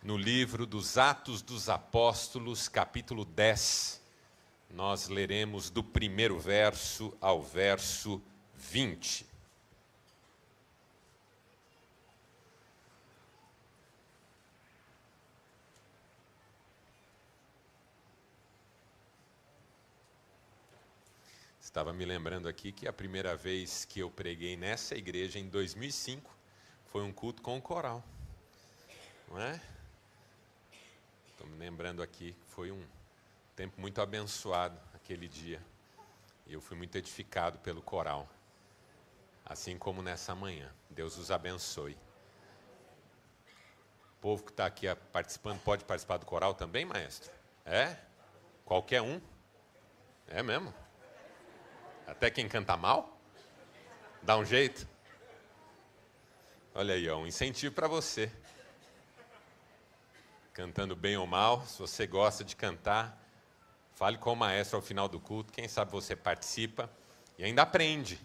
no livro dos Atos dos Apóstolos, capítulo 10. Nós leremos do primeiro verso ao verso 20. Estava me lembrando aqui que a primeira vez que eu preguei nessa igreja, em 2005, foi um culto com o coral. Não é? Estou me lembrando aqui que foi um tempo muito abençoado aquele dia. E eu fui muito edificado pelo coral. Assim como nessa manhã. Deus os abençoe. O povo que está aqui participando pode participar do coral também, maestro? É? Qualquer um? É mesmo? Até quem canta mal? Dá um jeito? Olha aí, ó, um incentivo para você. Cantando bem ou mal, se você gosta de cantar, fale com o maestro ao final do culto. Quem sabe você participa e ainda aprende.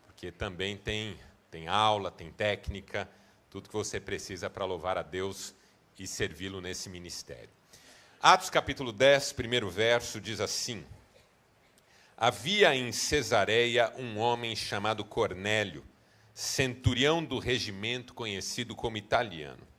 Porque também tem aula, tem técnica, tudo que você precisa para louvar a Deus e servi-lo nesse ministério. Atos capítulo 10, primeiro verso, diz assim: Havia em Cesareia um homem chamado Cornélio, centurião do regimento conhecido como italiano.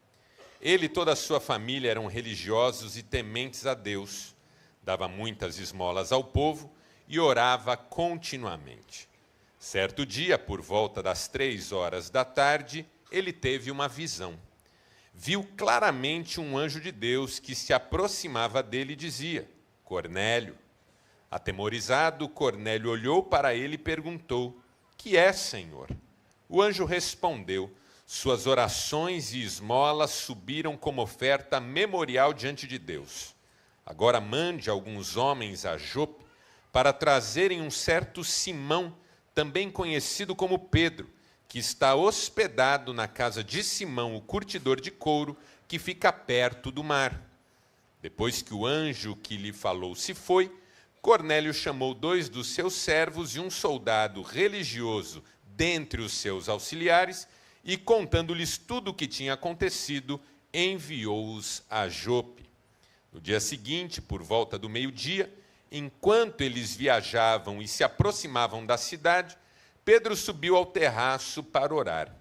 Ele e toda a sua família eram religiosos e tementes a Deus, dava muitas esmolas ao povo e orava continuamente. Certo dia, por volta das 3 da tarde, ele teve uma visão. Viu claramente um anjo de Deus que se aproximava dele e dizia: Cornélio. Atemorizado, Cornélio olhou para ele e perguntou: Que é, Senhor? O anjo respondeu: Suas orações e esmolas subiram como oferta memorial diante de Deus. Agora mande alguns homens a Jope para trazerem um certo Simão, também conhecido como Pedro, que está hospedado na casa de Simão, o curtidor de couro, que fica perto do mar. Depois que o anjo que lhe falou se foi, Cornélio chamou 2 dos seus servos e um soldado religioso dentre os seus auxiliares e, contando-lhes tudo o que tinha acontecido, enviou-os a Jope. No dia seguinte, por volta do meio-dia, enquanto eles viajavam e se aproximavam da cidade, Pedro subiu ao terraço para orar.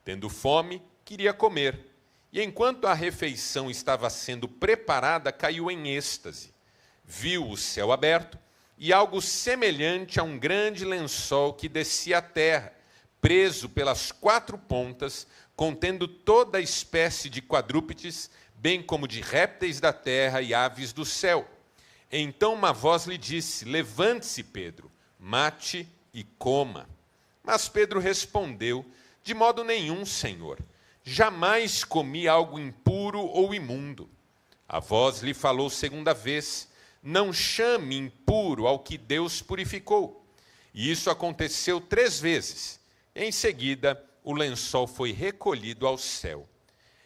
Tendo fome, queria comer, e enquanto a refeição estava sendo preparada, caiu em êxtase. Viu o céu aberto e algo semelhante a um grande lençol que descia à terra, preso pelas 4 pontas, contendo toda a espécie de quadrúpedes, bem como de répteis da terra e aves do céu. Então uma voz lhe disse: Levante-se, Pedro, mate e coma. Mas Pedro respondeu: De modo nenhum, Senhor. Jamais comi algo impuro ou imundo. A voz lhe falou segunda vez: Não chame impuro ao que Deus purificou. E isso aconteceu 3 vezes. Em seguida, o lençol foi recolhido ao céu.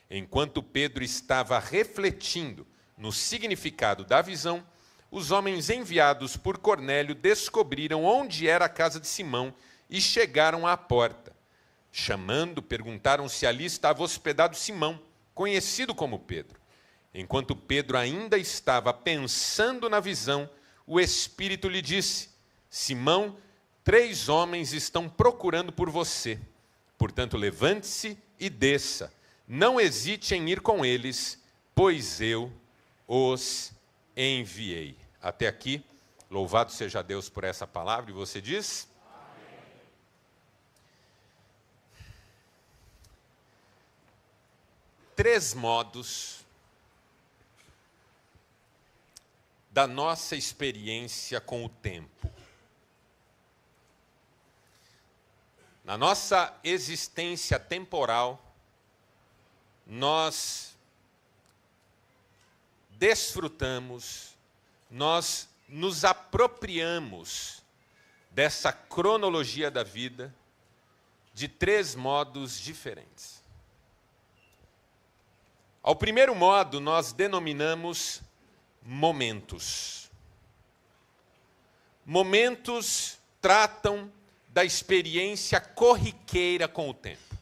Enquanto Pedro estava refletindo no significado da visão, os homens enviados por Cornélio descobriram onde era a casa de Simão e chegaram à porta. Chamando, perguntaram se ali estava hospedado Simão, conhecido como Pedro. Enquanto Pedro ainda estava pensando na visão, o Espírito lhe disse: Simão, 3 homens estão procurando por você. Portanto, levante-se e desça. Não hesite em ir com eles, pois eu os enviei. Até aqui, louvado seja Deus por essa palavra. E você diz? Amém. 3 modos da nossa experiência com o tempo. Na nossa existência temporal, nós desfrutamos, nós nos apropriamos dessa cronologia da vida de 3 modos diferentes. Ao primeiro modo, nós denominamos momentos. Momentos tratam da experiência corriqueira com o tempo.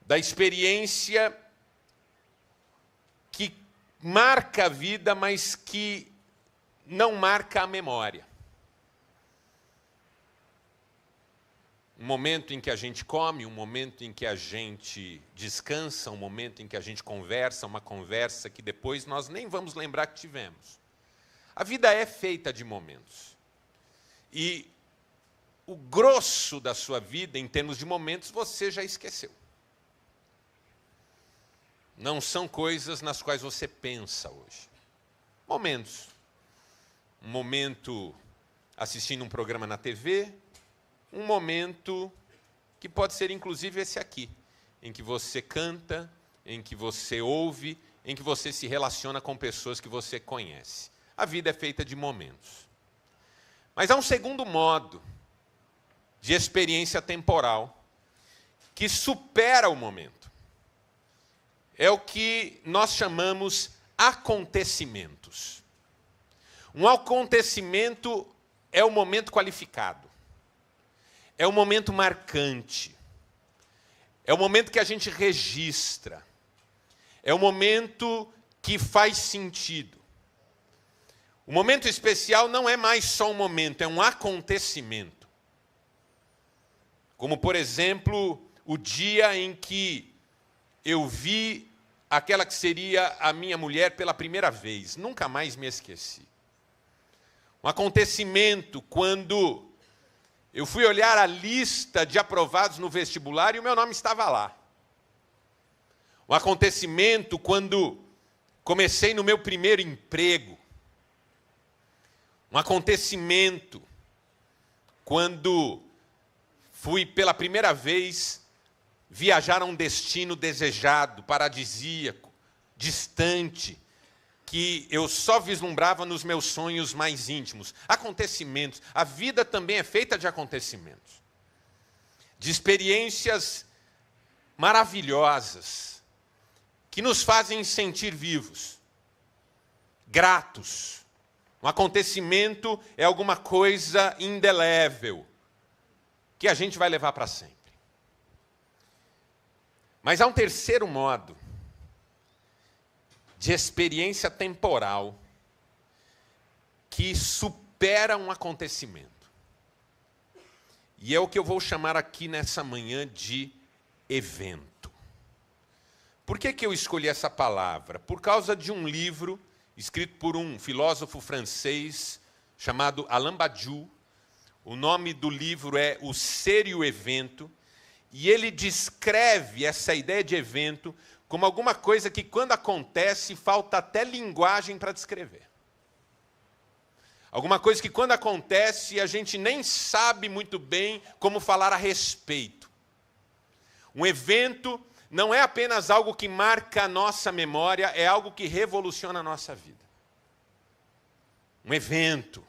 Da experiência que marca a vida, mas que não marca a memória. Um momento em que a gente come, um momento em que a gente descansa, um momento em que a gente conversa, uma conversa que depois nós nem vamos lembrar que tivemos. A vida é feita de momentos. E o grosso da sua vida, em termos de momentos, você já esqueceu. Não são coisas nas quais você pensa hoje. Momentos. Um momento assistindo um programa na TV, um momento que pode ser inclusive esse aqui, em que você canta, em que você ouve, em que você se relaciona com pessoas que você conhece. A vida é feita de momentos. Mas há um segundo modo de experiência temporal que supera o momento. É o que nós chamamos acontecimentos. Um acontecimento é um momento qualificado. É um momento marcante. É o momento que a gente registra. É o momento que faz sentido. O momento especial não é mais só um momento, é um acontecimento. Como, por exemplo, o dia em que eu vi aquela que seria a minha mulher pela primeira vez. Nunca mais me esqueci. Um acontecimento quando eu fui olhar a lista de aprovados no vestibular e o meu nome estava lá. Um acontecimento quando comecei no meu primeiro emprego. Um acontecimento quando fui pela primeira vez viajar a um destino desejado, paradisíaco, distante, que eu só vislumbrava nos meus sonhos mais íntimos. Acontecimentos. A vida também é feita de acontecimentos. De experiências maravilhosas, que nos fazem sentir vivos, gratos. Um acontecimento é alguma coisa indelével, que a gente vai levar para sempre. Mas há um terceiro modo de experiência temporal que supera um acontecimento. E é o que eu vou chamar aqui nessa manhã de evento. Por que eu escolhi essa palavra? Por causa de um livro escrito por um filósofo francês chamado Alain Badiou. O nome do livro é O Ser e o Evento. E ele descreve essa ideia de evento como alguma coisa que, quando acontece, falta até linguagem para descrever. Alguma coisa que, quando acontece, a gente nem sabe muito bem como falar a respeito. Um evento não é apenas algo que marca a nossa memória, é algo que revoluciona a nossa vida. Um evento.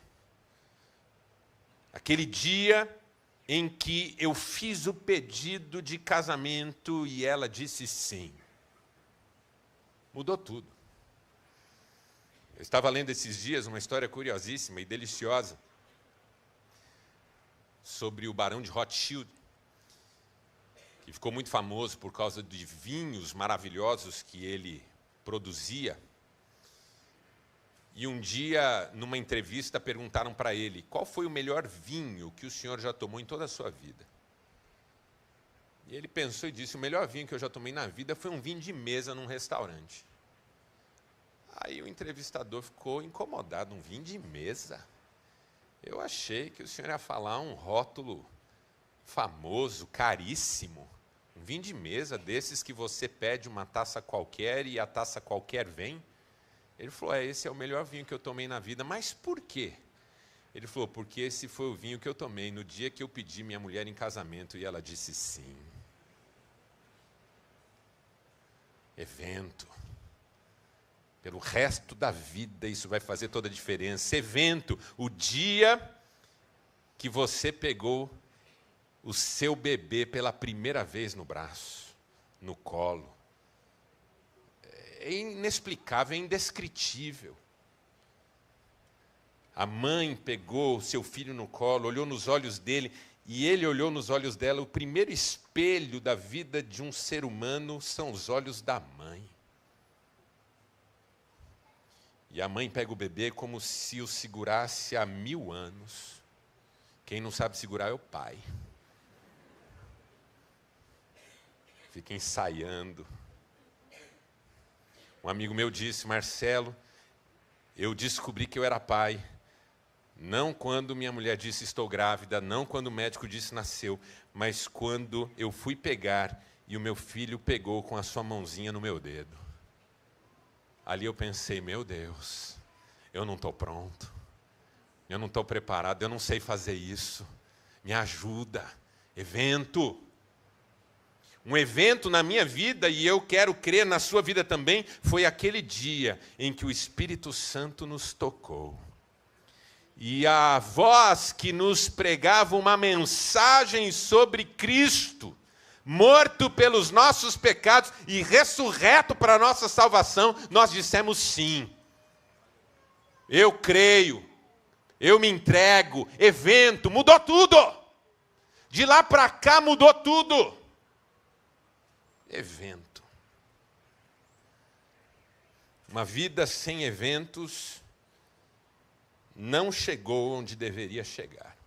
Aquele dia em que eu fiz o pedido de casamento e ela disse sim. Mudou tudo. Eu estava lendo esses dias uma história curiosíssima e deliciosa sobre o Barão de Rothschild, que ficou muito famoso por causa de vinhos maravilhosos que ele produzia. E um dia, numa entrevista, perguntaram para ele: qual foi o melhor vinho que o senhor já tomou em toda a sua vida? E ele pensou e disse: o melhor vinho que eu já tomei na vida foi um vinho de mesa num restaurante. Aí o entrevistador ficou incomodado: um vinho de mesa? Eu achei que o senhor ia falar um rótulo famoso, caríssimo. Um vinho de mesa desses que você pede uma taça qualquer e a taça qualquer vem. Ele falou: esse é o melhor vinho que eu tomei na vida. Mas por quê? Ele falou: porque esse foi o vinho que eu tomei no dia que eu pedi minha mulher em casamento e ela disse sim. Evento. Pelo resto da vida isso vai fazer toda a diferença. Evento. O dia que você pegou o seu bebê pela primeira vez no braço, no colo. É inexplicável, é indescritível. A mãe pegou o seu filho no colo, olhou nos olhos dele, e ele olhou nos olhos dela. O primeiro espelho da vida de um ser humano são os olhos da mãe. E a mãe pega o bebê como se o segurasse há 1000 anos. Quem não sabe segurar é o pai. Fica ensaiando. Um amigo meu disse: Marcelo, eu descobri que eu era pai, não quando minha mulher disse estou grávida, não quando o médico disse nasceu, mas quando eu fui pegar e o meu filho pegou com a sua mãozinha no meu dedo. Ali eu pensei, meu Deus, eu não estou pronto, eu não estou preparado, eu não sei fazer isso, me ajuda. Evento. Um evento na minha vida, e eu quero crer na sua vida também, foi aquele dia em que o Espírito Santo nos tocou. E a voz que nos pregava uma mensagem sobre Cristo, morto pelos nossos pecados e ressurreto para a nossa salvação, nós dissemos sim. Eu creio, eu me entrego, evento, mudou tudo. De lá para cá mudou tudo. Evento. Uma vida sem eventos não chegou onde deveria chegar.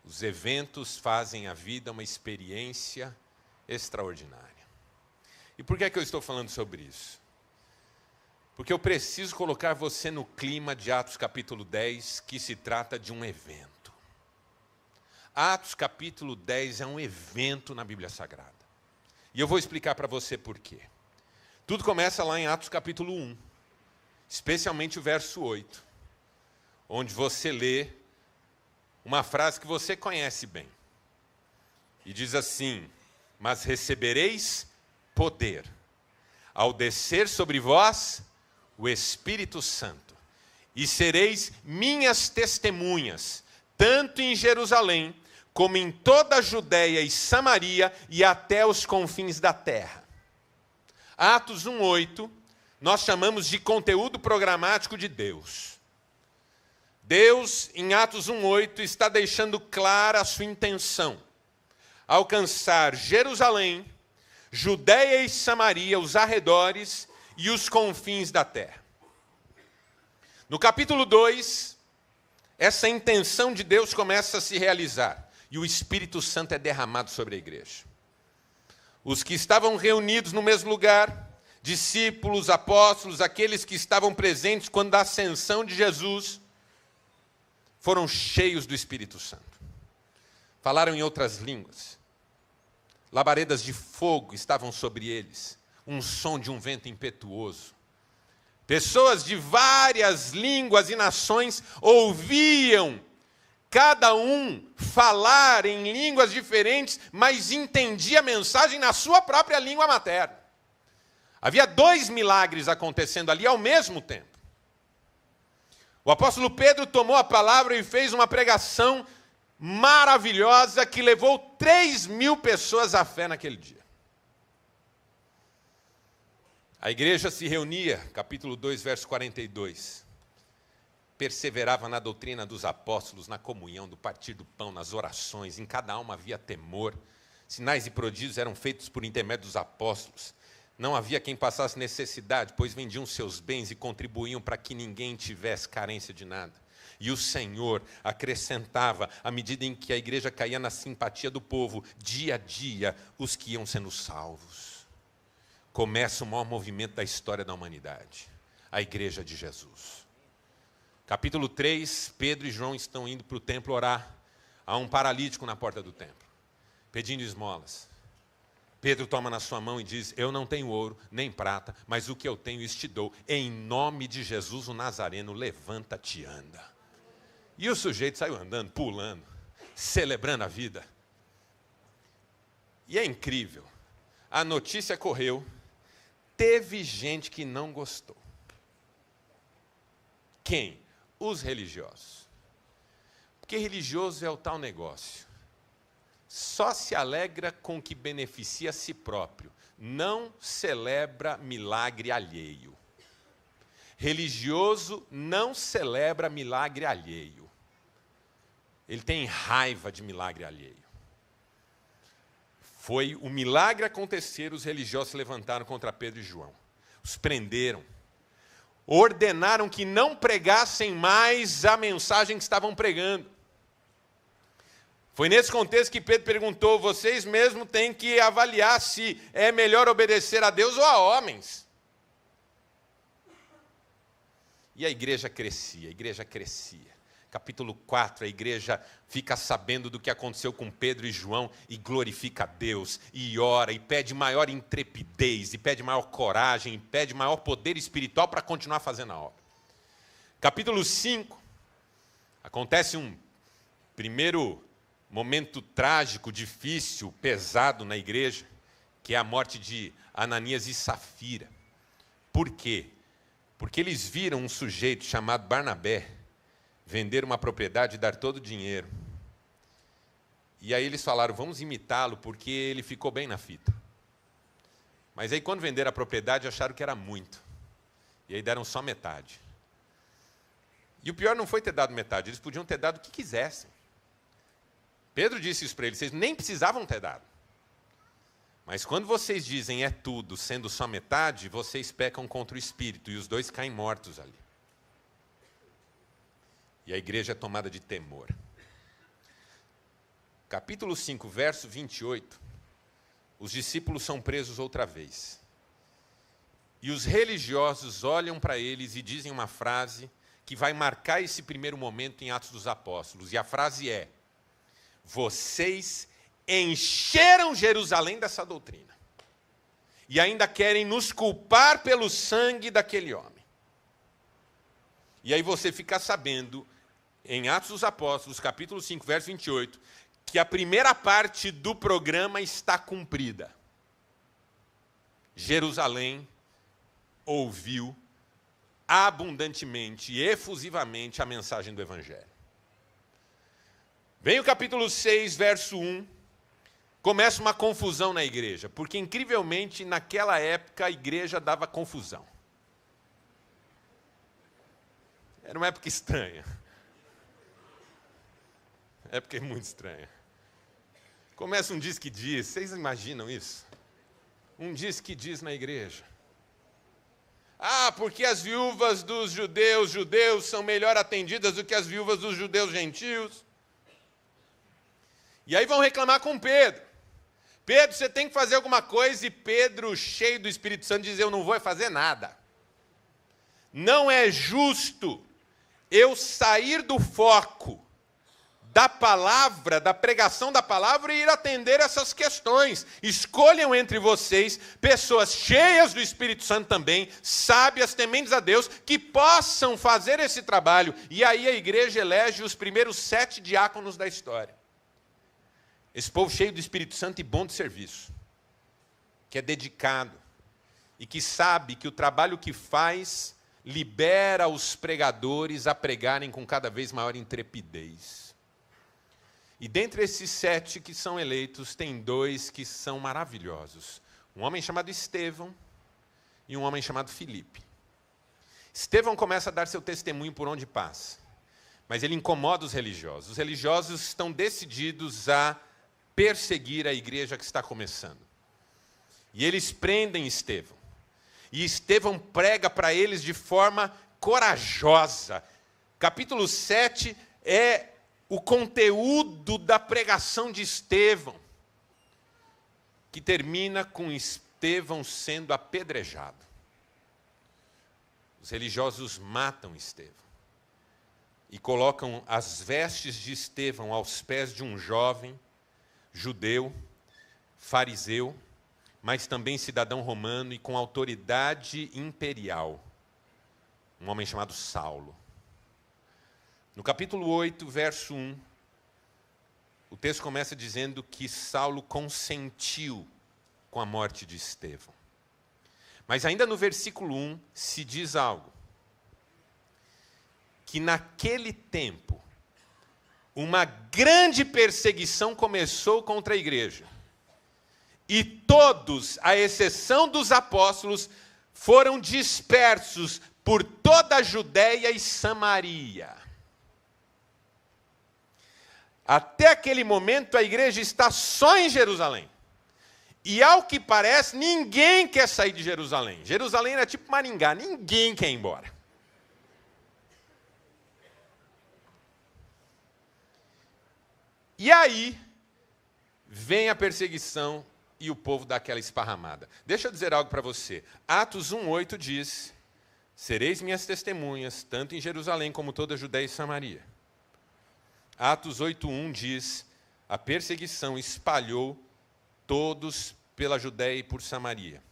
Os eventos fazem a vida uma experiência extraordinária. E por que é que eu estou falando sobre isso? Porque eu preciso colocar você no clima de Atos capítulo 10, que se trata de um evento. Atos capítulo 10 é um evento na Bíblia Sagrada. E eu vou explicar para você por quê. Tudo começa lá em Atos capítulo 1, especialmente o verso 8, onde você lê uma frase que você conhece bem. E diz assim: mas recebereis poder ao descer sobre vós o Espírito Santo, e sereis minhas testemunhas, tanto em Jerusalém, como em toda a Judéia e Samaria e até os confins da terra. Atos 1:8, nós chamamos de conteúdo programático de Deus. Deus, em Atos 1:8, está deixando clara a sua intenção: alcançar Jerusalém, Judéia e Samaria, os arredores e os confins da terra. No capítulo 2, essa intenção de Deus começa a se realizar. E o Espírito Santo é derramado sobre a igreja. Os que estavam reunidos no mesmo lugar, discípulos, apóstolos, aqueles que estavam presentes quando da ascensão de Jesus, foram cheios do Espírito Santo. Falaram em outras línguas. Labaredas de fogo estavam sobre eles. Um som de um vento impetuoso. Pessoas de várias línguas e nações ouviam cada um falar em línguas diferentes, mas entendia a mensagem na sua própria língua materna. Havia 2 milagres acontecendo ali ao mesmo tempo. O apóstolo Pedro tomou a palavra e fez uma pregação maravilhosa que levou 3.000 pessoas à fé naquele dia. A igreja se reunia, capítulo 2, verso 42. Perseverava na doutrina dos apóstolos, na comunhão, do partir do pão, nas orações. Em cada alma havia temor. Sinais e prodígios eram feitos por intermédio dos apóstolos. Não havia quem passasse necessidade, pois vendiam seus bens e contribuíam para que ninguém tivesse carência de nada. E o Senhor acrescentava, à medida em que a igreja caía na simpatia do povo, dia a dia, os que iam sendo salvos. Começa o maior movimento da história da humanidade, a igreja de Jesus. Capítulo 3, Pedro e João estão indo para o templo orar. Há um paralítico na porta do templo, pedindo esmolas. Pedro toma na sua mão e diz: eu não tenho ouro, nem prata, mas o que eu tenho isso te dou. Em nome de Jesus o Nazareno, levanta-te e anda. E o sujeito saiu andando, pulando, celebrando a vida. E é incrível. A notícia correu, teve gente que não gostou. Quem? Os religiosos. Porque religioso é o tal negócio. Só se alegra com o que beneficia a si próprio. Não celebra milagre alheio. Religioso não celebra milagre alheio. Ele tem raiva de milagre alheio. Foi o milagre acontecer, os religiosos se levantaram contra Pedro e João. Os prenderam. ordenaram que não pregassem mais a mensagem que estavam pregando. Foi nesse contexto que Pedro perguntou: vocês mesmos têm que avaliar se é melhor obedecer a Deus ou a homens. E a igreja crescia. Capítulo 4, a igreja fica sabendo do que aconteceu com Pedro e João e glorifica a Deus, e ora, e pede maior intrepidez, e pede maior coragem, e pede maior poder espiritual para continuar fazendo a obra. Capítulo 5, acontece um primeiro momento trágico, difícil, pesado na igreja, que é a morte de Ananias e Safira. Por quê? Porque eles viram um sujeito chamado Barnabé vender uma propriedade e dar todo o dinheiro. E aí eles falaram: vamos imitá-lo, porque ele ficou bem na fita. Mas aí, quando venderam a propriedade, acharam que era muito. E aí deram só metade. E o pior não foi ter dado metade, eles podiam ter dado o que quisessem. Pedro disse isso para eles: vocês nem precisavam ter dado. Mas quando vocês dizem é tudo, sendo só metade, vocês pecam contra o Espírito, e os dois caem mortos ali. E a igreja é tomada de temor. Capítulo 5, verso 28, os discípulos são presos outra vez. E os religiosos olham para eles e dizem uma frase que vai marcar esse primeiro momento em Atos dos Apóstolos. E a frase é: vocês encheram Jerusalém dessa doutrina. E ainda querem nos culpar pelo sangue daquele homem. E aí você fica sabendo, em Atos dos Apóstolos, capítulo 5, verso 28, que a primeira parte do programa está cumprida. Jerusalém ouviu abundantemente e efusivamente a mensagem do Evangelho. Vem o capítulo 6, verso 1, começa uma confusão na igreja, porque, incrivelmente, naquela época, a igreja dava confusão. Era uma época estranha. Época muito estranha. Começa um diz que diz, vocês imaginam isso? Um diz que diz na igreja. Ah, porque as viúvas dos judeus são melhor atendidas do que as viúvas dos judeus gentios. E aí vão reclamar com Pedro. Pedro, você tem que fazer alguma coisa. E Pedro, cheio do Espírito Santo, diz: eu não vou fazer nada. Não é justo eu sair do foco da palavra, da pregação da palavra, e ir atender essas questões. Escolham entre vocês pessoas cheias do Espírito Santo também, sábias, tementes a Deus, que possam fazer esse trabalho. E aí a igreja elege os primeiros 7 diáconos da história. Esse povo cheio do Espírito Santo e bom de serviço, que é dedicado, e que sabe que o trabalho que faz libera os pregadores a pregarem com cada vez maior intrepidez. E dentre esses 7 que são eleitos, tem 2 que são maravilhosos. Um homem chamado Estevão e um homem chamado Filipe. Estevão começa a dar seu testemunho por onde passa, mas ele incomoda os religiosos. Os religiosos estão decididos a perseguir a igreja que está começando. E eles prendem Estevão. E Estevão prega para eles de forma corajosa. Capítulo 7 é o conteúdo da pregação de Estevão, que termina com Estevão sendo apedrejado. Os religiosos matam Estevão e colocam as vestes de Estevão aos pés de um jovem judeu, fariseu, mas também cidadão romano e com autoridade imperial, um homem chamado Saulo. No capítulo 8, verso 1, o texto começa dizendo que Saulo consentiu com a morte de Estevão. Mas ainda no versículo 1 se diz algo, que naquele tempo, uma grande perseguição começou contra a igreja. E todos, à exceção dos apóstolos, foram dispersos por toda a Judéia e Samaria. Até aquele momento, a igreja está só em Jerusalém. E, ao que parece, ninguém quer sair de Jerusalém. Jerusalém era tipo Maringá, ninguém quer ir embora. E aí, vem a perseguição e o povo dá aquela esparramada. Deixa eu dizer algo para você. Atos 1:8 diz: sereis minhas testemunhas, tanto em Jerusalém como toda a Judéia e Samaria. Atos 8:1 diz: a perseguição espalhou todos pela Judéia e por Samaria.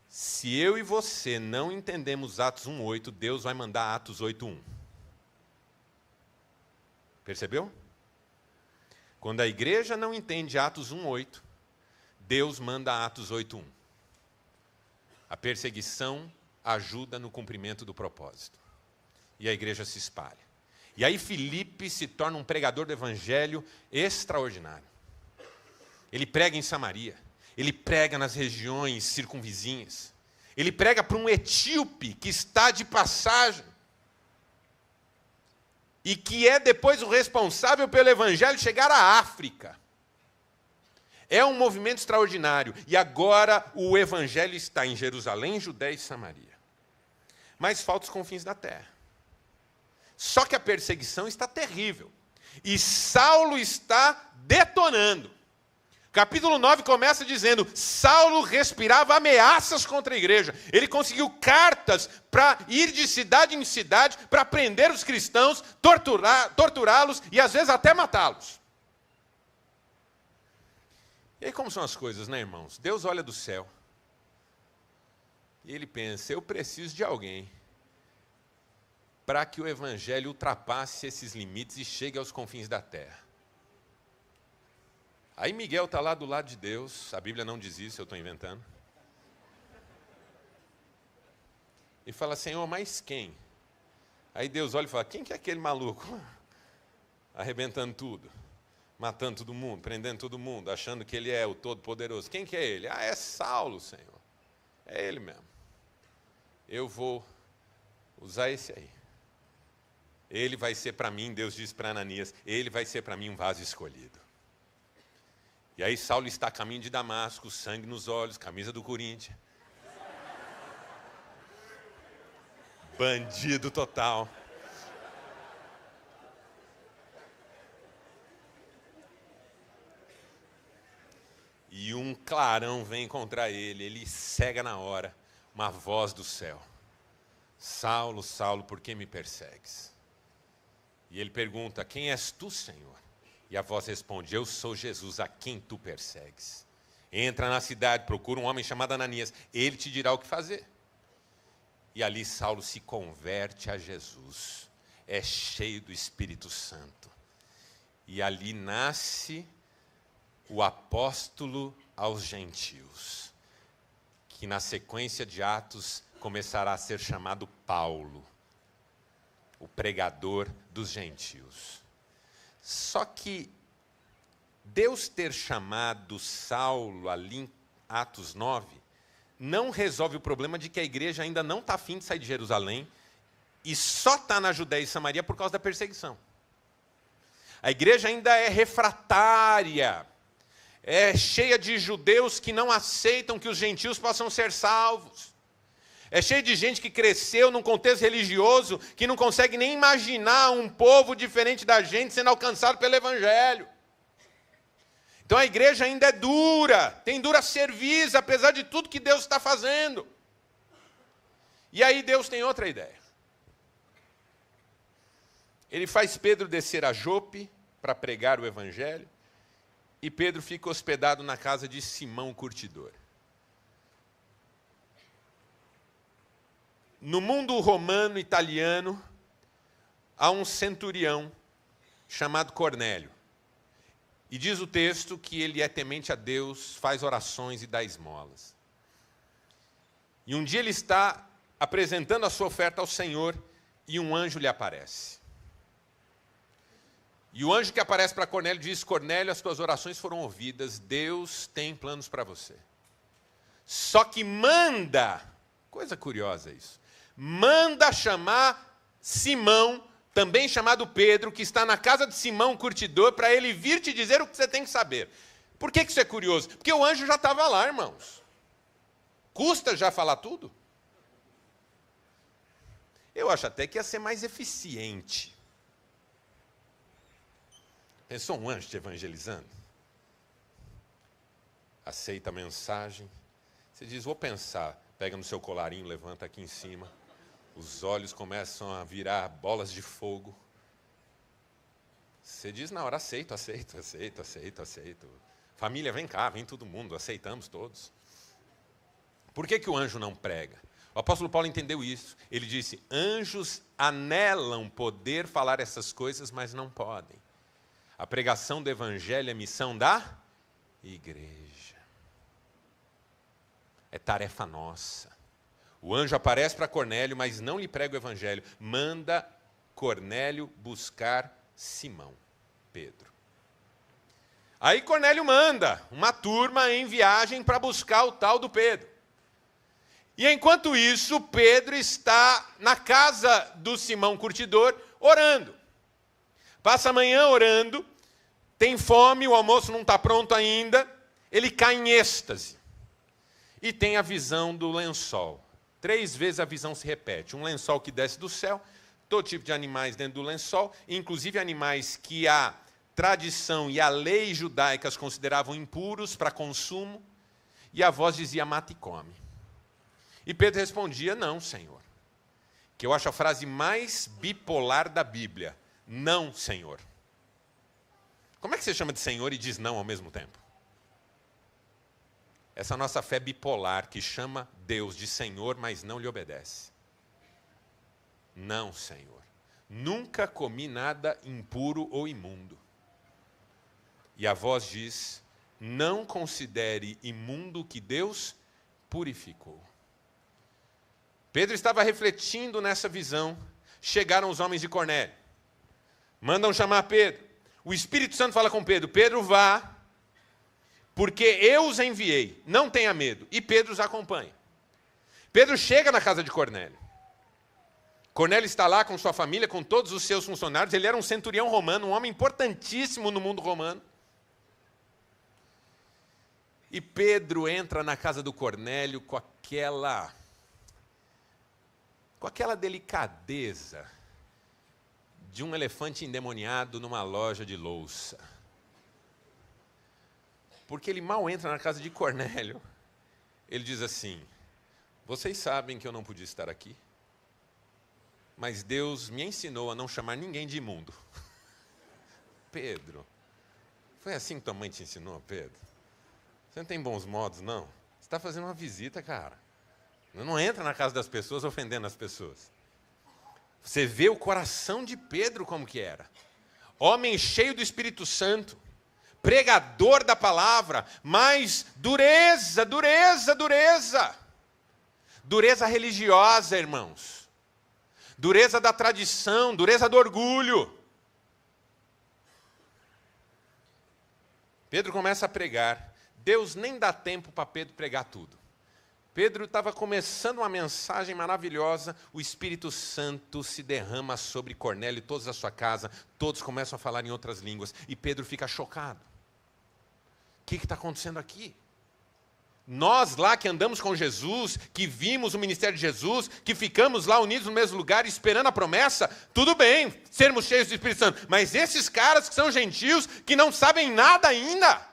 Se eu e você não entendemos Atos 1:8, Deus vai mandar Atos 8:1. Percebeu? Quando a igreja não entende Atos 1:8, Deus manda Atos 8:1. A perseguição ajuda no cumprimento do propósito. E a igreja se espalha. E aí Filipe se torna um pregador do evangelho extraordinário. Ele prega em Samaria. Ele prega nas regiões circunvizinhas. Ele prega para um etíope que está de passagem. E que é depois o responsável pelo evangelho chegar à África. É um movimento extraordinário. E agora o evangelho está em Jerusalém, Judéia e Samaria. Mas falta os confins da terra. Só que a perseguição está terrível. E Saulo está detonando. Capítulo 9 começa dizendo: Saulo respirava ameaças contra a igreja. Ele conseguiu cartas para ir de cidade em cidade, para prender os cristãos, torturá-los e às vezes até matá-los. E aí como são as coisas, né, irmãos? Deus olha do céu e ele pensa: eu preciso de alguém para que o evangelho ultrapasse esses limites e chegue aos confins da terra. Aí Miguel está lá do lado de Deus, a Bíblia não diz isso, eu estou inventando. E fala: Senhor, mas quem? Aí Deus olha e fala: quem que é aquele maluco? Arrebentando tudo, matando todo mundo, prendendo todo mundo, achando que ele é o Todo-Poderoso. Quem que é ele? Ah, é Saulo, Senhor. É ele mesmo. Eu vou usar esse aí. Ele vai ser para mim, Deus diz para Ananias, ele vai ser para mim um vaso escolhido. E aí Saulo está a caminho de Damasco, sangue nos olhos, camisa do Corinthians. Bandido total. E um clarão vem encontrar ele, ele cega na hora, uma voz do céu: Saulo, Saulo, por que me persegues? E ele pergunta: quem és tu, Senhor? E a voz responde: eu sou Jesus, a quem tu persegues. Entra na cidade, procura um homem chamado Ananias, ele te dirá o que fazer. E ali Saulo se converte a Jesus, é cheio do Espírito Santo. E ali nasce o apóstolo aos gentios, que na sequência de Atos começará a ser chamado Paulo, o pregador dos gentios. Só que Deus ter chamado Saulo ali em Atos 9, não resolve o problema de que a igreja ainda não está afim de sair de Jerusalém e só está na Judéia e Samaria por causa da perseguição. A igreja ainda é refratária, é cheia de judeus que não aceitam que os gentios possam ser salvos. É cheio de gente que cresceu num contexto religioso que não consegue nem imaginar um povo diferente da gente sendo alcançado pelo evangelho. Então a igreja ainda é dura, tem dura cerviz, apesar de tudo que Deus está fazendo. E aí Deus tem outra ideia. Ele faz Pedro descer a Jope para pregar o evangelho, e Pedro fica hospedado na casa de Simão o curtidor. No mundo romano, italiano, há um centurião chamado Cornélio. E diz o texto que ele é temente a Deus, faz orações e dá esmolas. E um dia ele está apresentando a sua oferta ao Senhor e um anjo lhe aparece. E o anjo que aparece para Cornélio diz: Cornélio, as tuas orações foram ouvidas, Deus tem planos para você. Só que manda, coisa curiosa isso, manda chamar Simão, também chamado Pedro, que está na casa de Simão, o curtidor, para ele vir te dizer o que você tem que saber. Por que isso é curioso? Porque o anjo já estava lá, irmãos. Custa já falar tudo? Eu acho até que ia ser mais eficiente. Pensou um anjo te evangelizando? Aceita a mensagem. Você diz, vou pensar. Pega no seu colarinho, levanta aqui em cima. Os olhos começam a virar bolas de fogo. Você diz na hora, aceito. Família, vem cá, vem todo mundo, aceitamos todos. Por que o anjo não prega? O apóstolo Paulo entendeu isso. Ele disse, anjos anelam poder falar essas coisas, mas não podem. A pregação do evangelho é missão da igreja. É tarefa nossa. O anjo aparece para Cornélio, mas não lhe prega o evangelho. Manda Cornélio buscar Simão, Pedro. Aí Cornélio manda uma turma em viagem para buscar o tal do Pedro. E enquanto isso, Pedro está na casa do Simão Curtidor, orando. Passa a manhã orando, tem fome, o almoço não está pronto ainda, ele cai em êxtase. E tem a visão do lençol. 3 vezes a visão se repete. Um lençol que desce do céu, todo tipo de animais dentro do lençol, inclusive animais que a tradição e a lei judaicas consideravam impuros para consumo, e a voz dizia, mata e come. E Pedro respondia, não, Senhor. Que eu acho a frase mais bipolar da Bíblia. Não, Senhor. Como é que você chama de Senhor e diz não ao mesmo tempo? Essa nossa fé bipolar que chama Deus de Senhor, mas não lhe obedece. Não, Senhor. Nunca comi nada impuro ou imundo. E a voz diz, não considere imundo o que Deus purificou. Pedro estava refletindo nessa visão. Chegaram os homens de Cornélio. Mandam chamar Pedro. O Espírito Santo fala com Pedro, Pedro vá, porque eu os enviei, não tenha medo. E Pedro os acompanha. Pedro chega na casa de Cornélio. Cornélio está lá com sua família, com todos os seus funcionários. Ele era um centurião romano, um homem importantíssimo no mundo romano. E Pedro entra na casa do Cornélio com aquela delicadeza de um elefante endemoniado numa loja de louça. Porque ele mal entra na casa de Cornélio. Ele diz assim, vocês sabem que eu não podia estar aqui, mas Deus me ensinou a não chamar ninguém de imundo. Pedro, foi assim que tua mãe te ensinou, Pedro? Você não tem bons modos, não? Você está fazendo uma visita, cara. Não entra na casa das pessoas ofendendo as pessoas. Você vê o coração de Pedro como que era. Homem cheio do Espírito Santo. Pregador da palavra, mas dureza. Dureza religiosa, irmãos. Dureza da tradição, dureza do orgulho. Pedro começa a pregar. Deus nem dá tempo para Pedro pregar tudo. Pedro estava começando uma mensagem maravilhosa, o Espírito Santo se derrama sobre Cornélio e toda a sua casa, todos começam a falar em outras línguas, e Pedro fica chocado. O que está acontecendo aqui? Nós lá que andamos com Jesus, que vimos o ministério de Jesus, que ficamos lá unidos no mesmo lugar, esperando a promessa, tudo bem, sermos cheios do Espírito Santo, mas esses caras que são gentios, que não sabem nada ainda,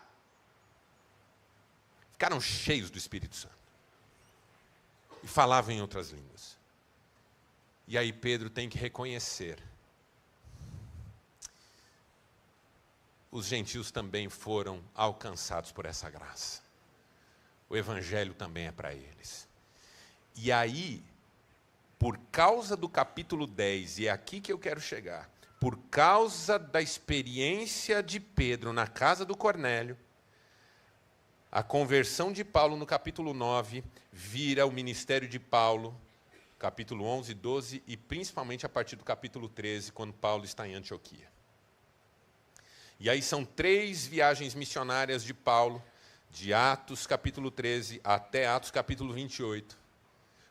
ficaram cheios do Espírito Santo. E falavam em outras línguas. E aí Pedro tem que reconhecer. Os gentios também foram alcançados por essa graça. O evangelho também é para eles. E aí, por causa do capítulo 10, e é aqui que eu quero chegar, por causa da experiência de Pedro na casa do Cornélio, a conversão de Paulo no capítulo 9 vira o ministério de Paulo, capítulo 11, 12 e principalmente a partir do capítulo 13, quando Paulo está em Antioquia. E aí são 3 viagens missionárias de Paulo, de Atos capítulo 13 até Atos capítulo 28,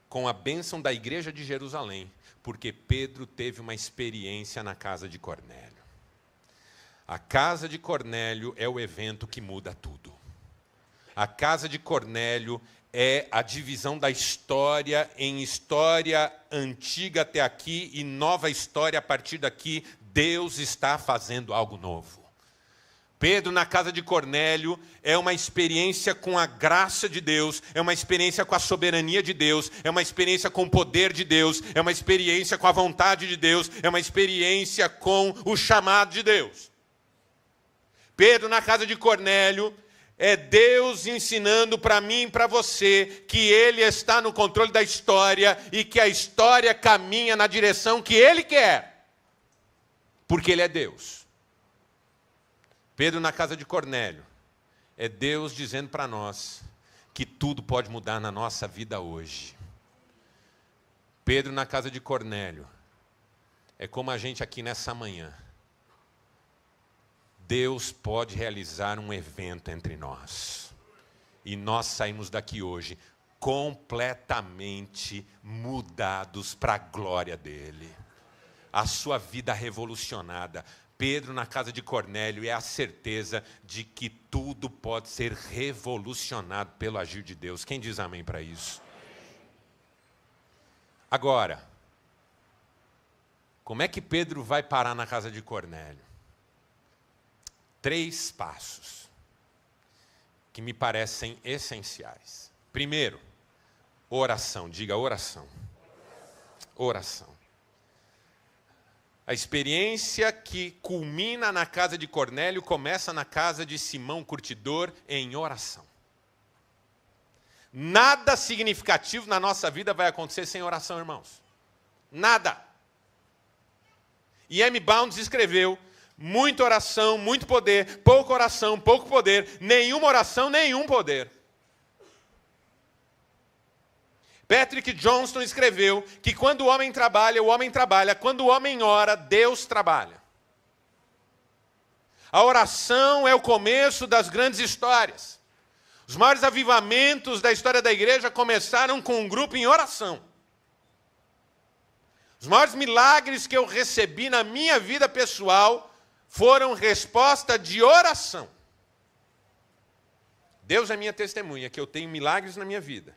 com a bênção da igreja de Jerusalém, porque Pedro teve uma experiência na casa de Cornélio. A casa de Cornélio é o evento que muda tudo. A casa de Cornélio é a divisão da história em história antiga até aqui e nova história a partir daqui. Deus está fazendo algo novo. Pedro, na casa de Cornélio, é uma experiência com a graça de Deus, é uma experiência com a soberania de Deus, é uma experiência com o poder de Deus, é uma experiência com a vontade de Deus, é uma experiência com o chamado de Deus. Pedro, na casa de Cornélio, é Deus ensinando para mim e para você que Ele está no controle da história e que a história caminha na direção que Ele quer, porque Ele é Deus. Pedro, na casa de Cornélio, é Deus dizendo para nós que tudo pode mudar na nossa vida hoje. Pedro, na casa de Cornélio, é como a gente aqui nessa manhã. Deus pode realizar um evento entre nós. E nós saímos daqui hoje completamente mudados para a glória dEle. A sua vida revolucionada. Pedro, na casa de Cornélio, é a certeza de que tudo pode ser revolucionado pelo agir de Deus. Quem diz amém para isso? Agora, como é que Pedro vai parar na casa de Cornélio? 3 passos que me parecem essenciais. Primeiro, oração. Diga oração. Oração. A experiência que culmina na casa de Cornélio começa na casa de Simão Curtidor em oração. Nada significativo na nossa vida vai acontecer sem oração, irmãos. Nada. E M. Bounds escreveu: muita oração, muito poder, pouca oração, pouco poder, nenhuma oração, nenhum poder. Patrick Johnston escreveu que quando o homem trabalha, quando o homem ora, Deus trabalha. A oração é o começo das grandes histórias. Os maiores avivamentos da história da igreja começaram com um grupo em oração. Os maiores milagres que eu recebi na minha vida pessoal foram resposta de oração. Deus é minha testemunha que eu tenho milagres na minha vida,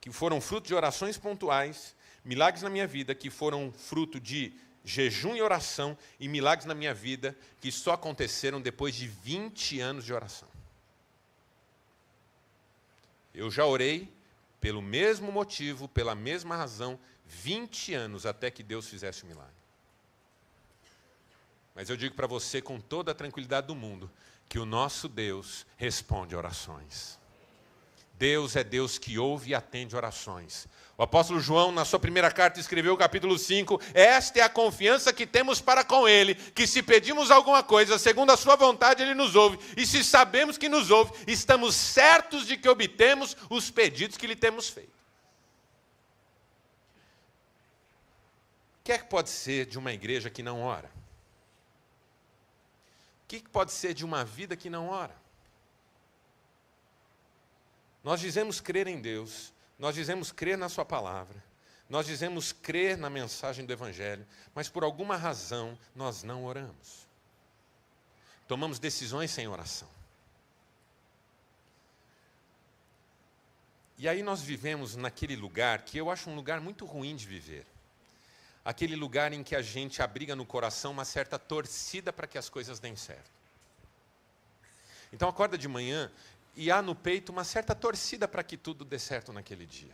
que foram fruto de orações pontuais, milagres na minha vida que foram fruto de jejum e oração, e milagres na minha vida que só aconteceram depois de 20 anos de oração. Eu já orei pelo mesmo motivo, pela mesma razão, 20 anos até que Deus fizesse o milagre. Mas eu digo para você com toda a tranquilidade do mundo, que o nosso Deus responde orações. Deus é Deus que ouve e atende orações. O apóstolo João, na sua primeira carta, escreveu, capítulo 5, esta é a confiança que temos para com Ele, que se pedimos alguma coisa, segundo a sua vontade, Ele nos ouve. E se sabemos que nos ouve, estamos certos de que obtemos os pedidos que lhe temos feito. O que é que pode ser de uma igreja que não ora? O que pode ser de uma vida que não ora? Nós dizemos crer em Deus, nós dizemos crer na sua palavra, nós dizemos crer na mensagem do Evangelho, mas por alguma razão nós não oramos. Tomamos decisões sem oração. E aí nós vivemos naquele lugar que eu acho um lugar muito ruim de viver. Aquele lugar em que a gente abriga no coração uma certa torcida para que as coisas deem certo. Então acorda de manhã e há no peito uma certa torcida para que tudo dê certo naquele dia.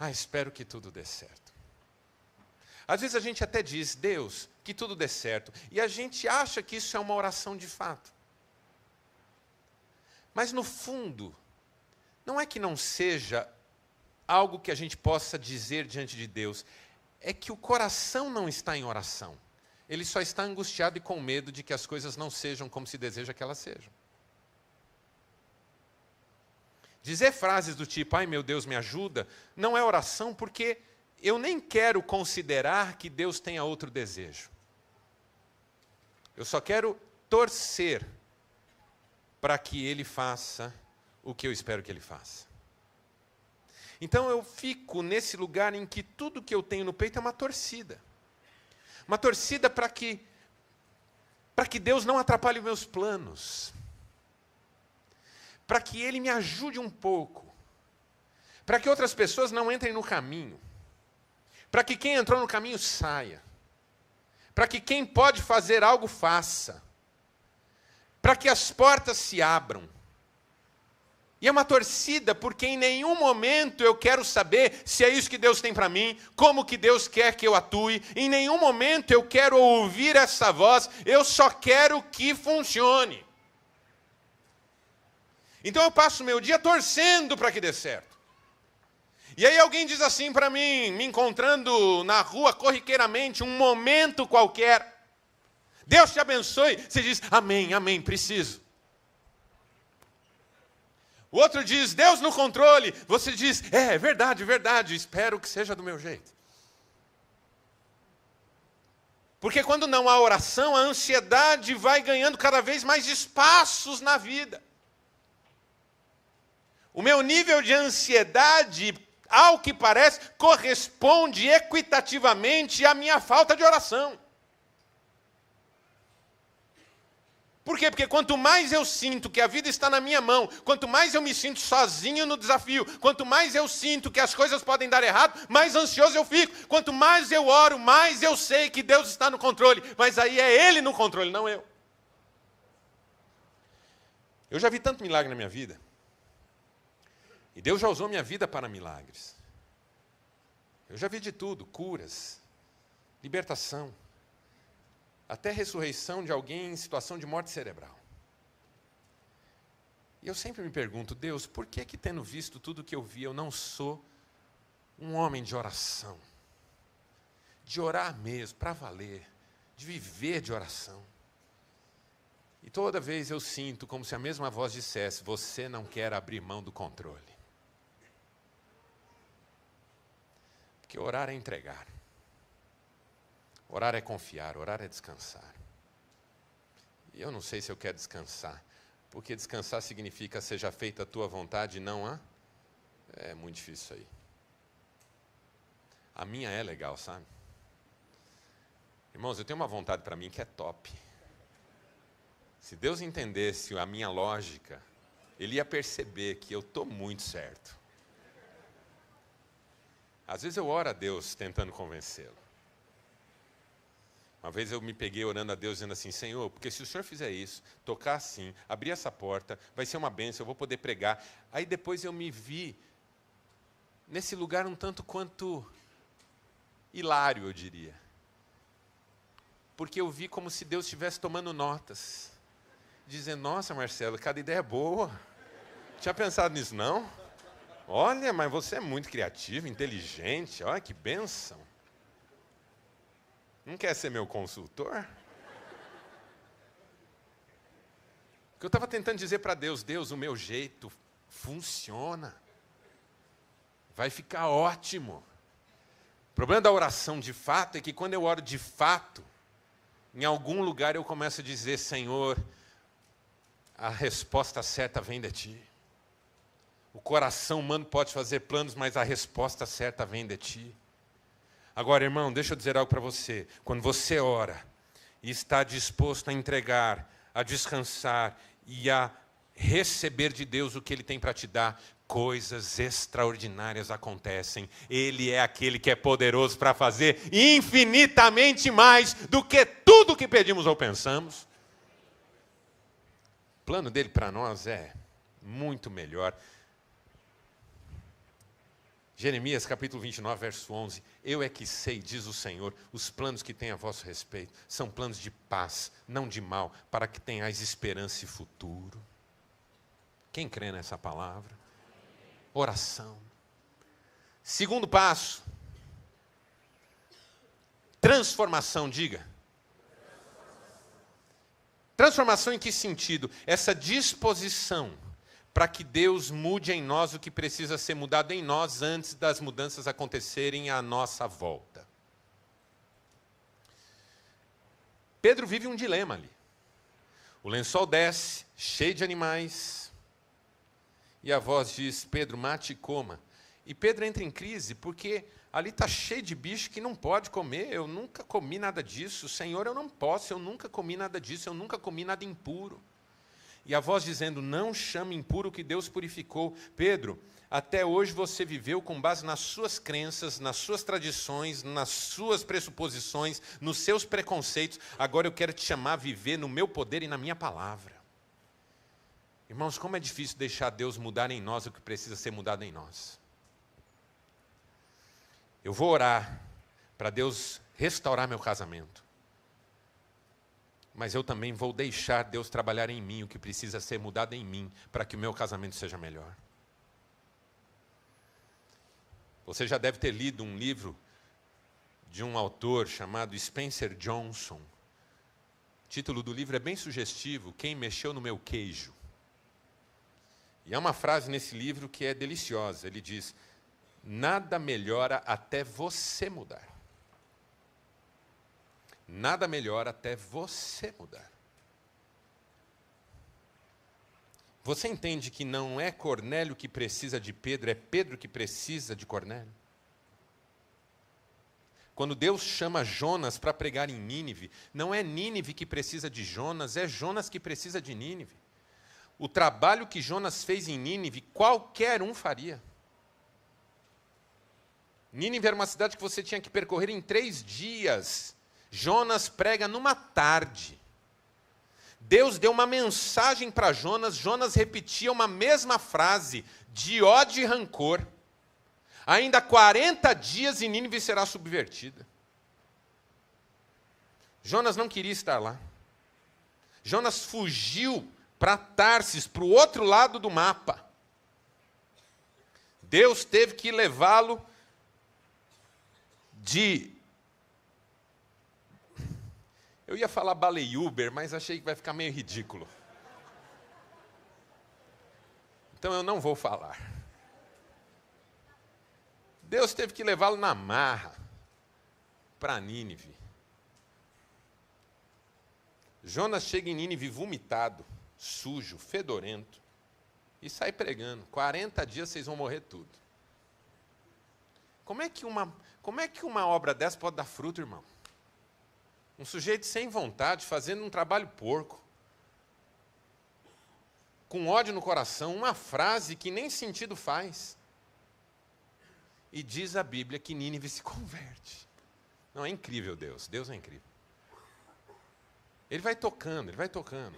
Espero que tudo dê certo. Às vezes a gente até diz, Deus, que tudo dê certo. E a gente acha que isso é uma oração de fato. Mas no fundo, não é que não seja algo que a gente possa dizer diante de Deus. É que o coração não está em oração. Ele só está angustiado e com medo de que as coisas não sejam como se deseja que elas sejam. Dizer frases do tipo, ai meu Deus, me ajuda, não é oração, porque eu nem quero considerar que Deus tenha outro desejo. Eu só quero torcer para que Ele faça o que eu espero que Ele faça. Então eu fico nesse lugar em que tudo que eu tenho no peito é uma torcida. Uma torcida para que Deus não atrapalhe os meus planos. Para que Ele me ajude um pouco. Para que outras pessoas não entrem no caminho. Para que quem entrou no caminho saia. Para que quem pode fazer algo, faça. para que as portas se abram. E é uma torcida, porque em nenhum momento eu quero saber se é isso que Deus tem para mim, como que Deus quer que eu atue. Em nenhum momento eu quero ouvir essa voz, eu só quero que funcione. Então eu passo o meu dia torcendo para que dê certo. E aí alguém diz assim para mim, me encontrando na rua corriqueiramente, um momento qualquer: Deus te abençoe. Você diz: amém, amém, preciso. O outro diz: Deus no controle. Você diz: é verdade, verdade, espero que seja do meu jeito. Porque quando não há oração, a ansiedade vai ganhando cada vez mais espaços na vida. O meu nível de ansiedade, ao que parece, corresponde equitativamente à minha falta de oração. Por quê? Porque quanto mais eu sinto que a vida está na minha mão, quanto mais eu me sinto sozinho no desafio, quanto mais eu sinto que as coisas podem dar errado, mais ansioso eu fico. Quanto mais eu oro, mais eu sei que Deus está no controle. Mas aí é Ele no controle, não eu. Eu já vi tanto milagre na minha vida. E Deus já usou minha vida para milagres. Eu já vi de tudo: curas, libertação, até ressurreição de alguém em situação de morte cerebral. E eu sempre me pergunto: Deus, por que tendo visto tudo o que eu vi, eu não sou um homem de oração? De orar mesmo, para valer, de viver de oração. E toda vez eu sinto como se a mesma voz dissesse: você não quer abrir mão do controle. Porque orar é entregar. Orar é confiar, orar é descansar. E eu não sei se eu quero descansar, porque descansar significa seja feita a tua vontade, não a... É muito difícil isso aí. A minha é legal, sabe? Irmãos, eu tenho uma vontade para mim que é top. Se Deus entendesse a minha lógica, Ele ia perceber que eu estou muito certo. Às vezes eu oro a Deus tentando convencê-lo. Uma vez eu me peguei orando a Deus, dizendo assim: Senhor, porque se o Senhor fizer isso, tocar assim, abrir essa porta, vai ser uma bênção, eu vou poder pregar. Aí depois eu me vi nesse lugar um tanto quanto hilário, eu diria. Porque eu vi como se Deus estivesse tomando notas, dizendo: nossa, Marcelo, cada ideia é boa. Tinha pensado nisso, não? Olha, mas você é muito criativo, inteligente, olha que bênção. Não quer ser meu consultor? Porque eu estava tentando dizer para Deus: Deus, o meu jeito funciona. Vai ficar ótimo. O problema da oração de fato é que quando eu oro de fato, em algum lugar eu começo a dizer: Senhor, a resposta certa vem de Ti. O coração humano pode fazer planos, mas a resposta certa vem de Ti. Agora, irmão, deixa eu dizer algo para você. Quando você ora e está disposto a entregar, a descansar e a receber de Deus o que Ele tem para te dar, coisas extraordinárias acontecem. Ele é aquele que é poderoso para fazer infinitamente mais do que tudo que pedimos ou pensamos. O plano dele para nós é muito melhor. Jeremias capítulo 29, verso 11. Eu é que sei, diz o Senhor, os planos que tenho a vosso respeito são planos de paz, não de mal, para que tenhais esperança e futuro. Quem crê nessa palavra? Oração. Segundo passo, transformação, diga. Transformação em que sentido? Essa disposição para que Deus mude em nós o que precisa ser mudado em nós antes das mudanças acontecerem à nossa volta. Pedro vive um dilema ali. O lençol desce, cheio de animais, e a voz diz: Pedro, mate e coma. E Pedro entra em crise, porque ali está cheio de bicho que não pode comer. Eu nunca comi nada disso. Senhor, eu não posso, eu nunca comi nada disso, eu nunca comi nada impuro. E a voz dizendo: não chame impuro o que Deus purificou. Pedro, até hoje você viveu com base nas suas crenças, nas suas tradições, nas suas pressuposições, nos seus preconceitos. Agora eu quero te chamar a viver no meu poder e na minha palavra. Irmãos, como é difícil deixar Deus mudar em nós o que precisa ser mudado em nós. Eu vou orar para Deus restaurar meu casamento. Mas eu também vou deixar Deus trabalhar em mim o que precisa ser mudado em mim para que o meu casamento seja melhor. Você já deve ter lido um livro de um autor chamado Spencer Johnson. O título do livro é bem sugestivo, Quem Mexeu no Meu Queijo. E há uma frase nesse livro que é deliciosa. Ele diz, nada melhora até você mudar. Nada melhora até você mudar. Você entende que não é Cornélio que precisa de Pedro, é Pedro que precisa de Cornélio? Quando Deus chama Jonas para pregar em Nínive, não é Nínive que precisa de Jonas, é Jonas que precisa de Nínive. O trabalho que Jonas fez em Nínive, qualquer um faria. Nínive era uma cidade que você tinha que percorrer em 3 dias. Jonas prega numa tarde. Deus deu uma mensagem para Jonas, Jonas repetia uma mesma frase, de ódio e rancor. Ainda 40 dias e Nínive será subvertida. Jonas não queria estar lá. Jonas fugiu para Tarsis, para o outro lado do mapa. Deus teve que levá-lo de... Eu ia falar Baleiuber, mas achei que vai ficar meio ridículo. Então eu não vou falar. Deus teve que levá-lo na marra para Nínive. Jonas chega em Nínive vomitado, sujo, fedorento, e sai pregando. 40 dias vocês vão morrer tudo. Como é que uma obra dessa pode dar fruto, irmão? Um sujeito sem vontade, fazendo um trabalho porco, com ódio no coração, uma frase que nem sentido faz. E diz a Bíblia que Nínive se converte. Não, é incrível Deus. Deus é incrível. Ele vai tocando, ele vai tocando.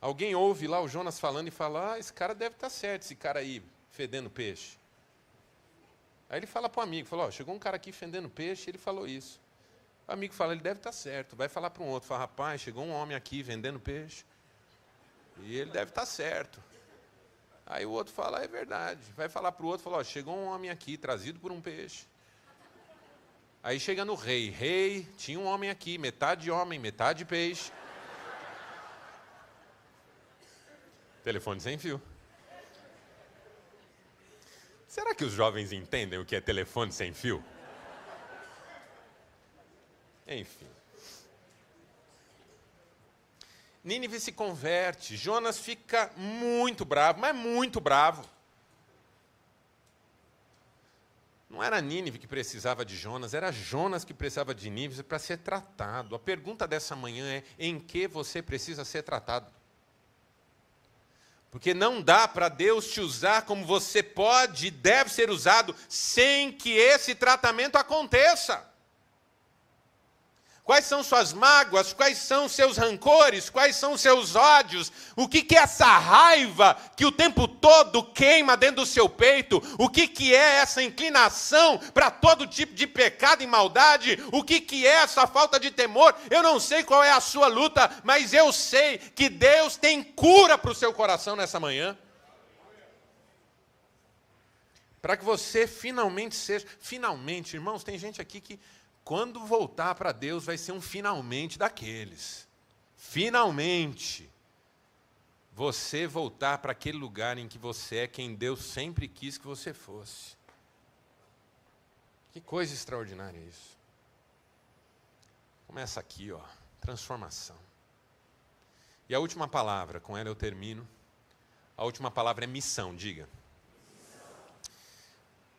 Alguém ouve lá o Jonas falando e fala, esse cara deve estar certo, esse cara aí, fedendo peixe. Aí ele fala para o amigo, falou, chegou um cara aqui fedendo peixe, ele falou isso. O amigo fala, ele deve estar certo. Vai falar para um outro, fala, rapaz, chegou um homem aqui vendendo peixe, e ele deve estar certo. Aí o outro fala, é verdade. Vai falar para o outro, fala, chegou um homem aqui, trazido por um peixe. Aí chega no rei. Rei, tinha um homem aqui, metade homem, metade peixe. Telefone sem fio. Será que os jovens entendem o que é telefone sem fio? Enfim. Nínive se converte, Jonas fica muito bravo, mas muito bravo. Não era Nínive que precisava de Jonas, era Jonas que precisava de Nínive para ser tratado. A pergunta dessa manhã é, em que você precisa ser tratado? Porque não dá para Deus te usar como você pode e deve ser usado sem que esse tratamento aconteça. Quais são suas mágoas? Quais são seus rancores? Quais são seus ódios? O que é essa raiva que o tempo todo queima dentro do seu peito? O que é essa inclinação para todo tipo de pecado e maldade? O que é essa falta de temor? Eu não sei qual é a sua luta, mas eu sei que Deus tem cura para o seu coração nessa manhã. Para que você finalmente seja... Finalmente, irmãos, tem gente aqui que... Quando voltar para Deus, vai ser um finalmente daqueles. Finalmente. Você voltar para aquele lugar em que você é quem Deus sempre quis que você fosse. Que coisa extraordinária isso. Começa aqui, ó, transformação. E a última palavra, com ela eu termino. A última palavra é missão, diga.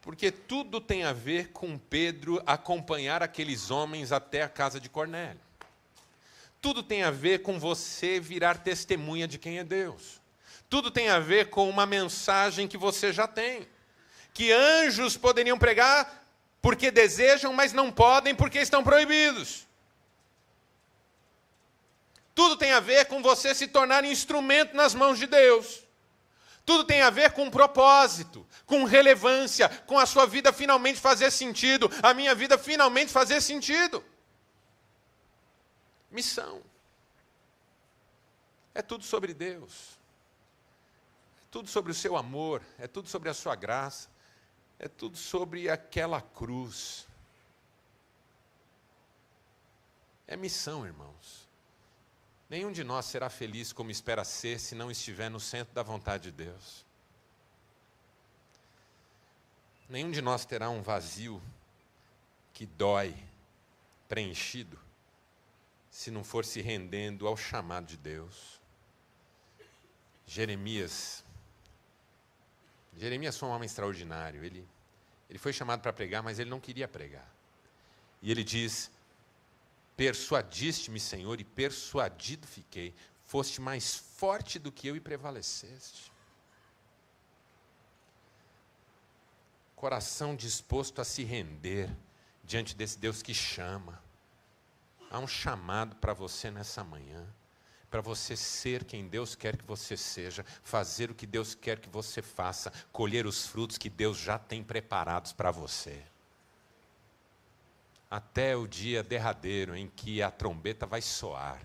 Porque tudo tem a ver com Pedro acompanhar aqueles homens até a casa de Cornélio. Tudo tem a ver com você virar testemunha de quem é Deus. Tudo tem a ver com uma mensagem que você já tem. Que anjos poderiam pregar porque desejam, mas não podem porque estão proibidos. Tudo tem a ver com você se tornar instrumento nas mãos de Deus. Tudo tem a ver com propósito, com relevância, com a sua vida finalmente fazer sentido, a minha vida finalmente fazer sentido. Missão. É tudo sobre Deus. É tudo sobre o seu amor, é tudo sobre a sua graça, é tudo sobre aquela cruz. É missão, irmãos. Nenhum de nós será feliz como espera ser se não estiver no centro da vontade de Deus. Nenhum de nós terá um vazio que dói, preenchido, se não for se rendendo ao chamado de Deus. Jeremias foi um homem extraordinário. Ele foi chamado para pregar, mas ele não queria pregar. E ele diz: persuadiste-me, Senhor, e persuadido fiquei. Foste mais forte do que eu e prevaleceste. Coração disposto a se render diante desse Deus que chama. Há um chamado para você nessa manhã, para você ser quem Deus quer que você seja, fazer o que Deus quer que você faça, colher os frutos que Deus já tem preparados para você. Até o dia derradeiro em que a trombeta vai soar,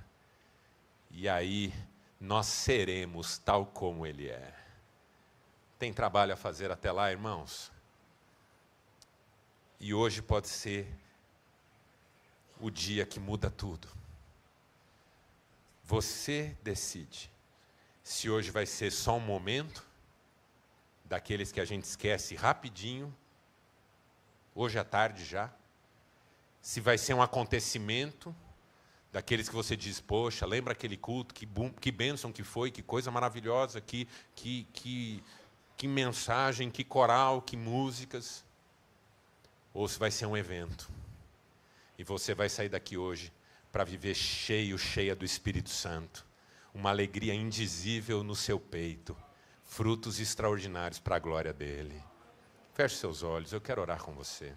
e aí nós seremos tal como Ele é. Tem trabalho a fazer até lá, irmãos? E hoje pode ser o dia que muda tudo. Você decide se hoje vai ser só um momento, daqueles que a gente esquece rapidinho, hoje à tarde já, se vai ser um acontecimento, daqueles que você diz: poxa, lembra aquele culto, que bênção que foi, que coisa maravilhosa, que mensagem, que coral, que músicas. Ou se vai ser um evento, e você vai sair daqui hoje para viver cheia do Espírito Santo, uma alegria indizível no seu peito, frutos extraordinários para a glória dele. Feche seus olhos, eu quero orar com você.